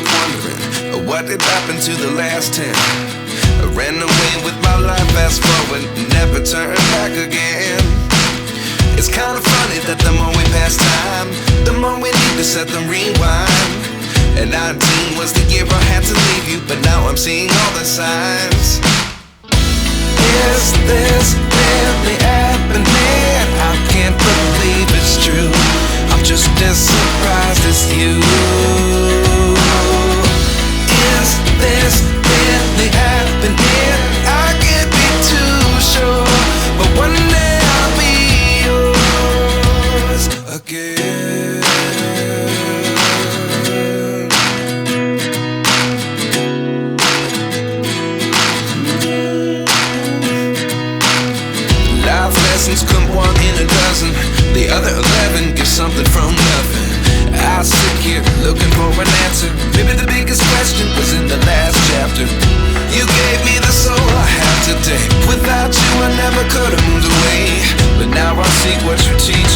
up wondering what did happen to the last 10. I ran away with my life, fast forward, never turn back again. It's kind of funny that the more we pass time, the more we need to set them rewind. And 19 was the year I had to leave you, but now I'm seeing all the signs. Is this really happening? I can't believe it's true. I'm just as surprised as you. Is this really happening? I can't be too sure, but one day I'll be yours again. Life lessons come one in a dozen. The other 11 get something from nothing. I sit here looking for an answer. Maybe the biggest question was in the last chapter. You gave me the soul I have today. Without you I never could have moved away, but now I see what you teach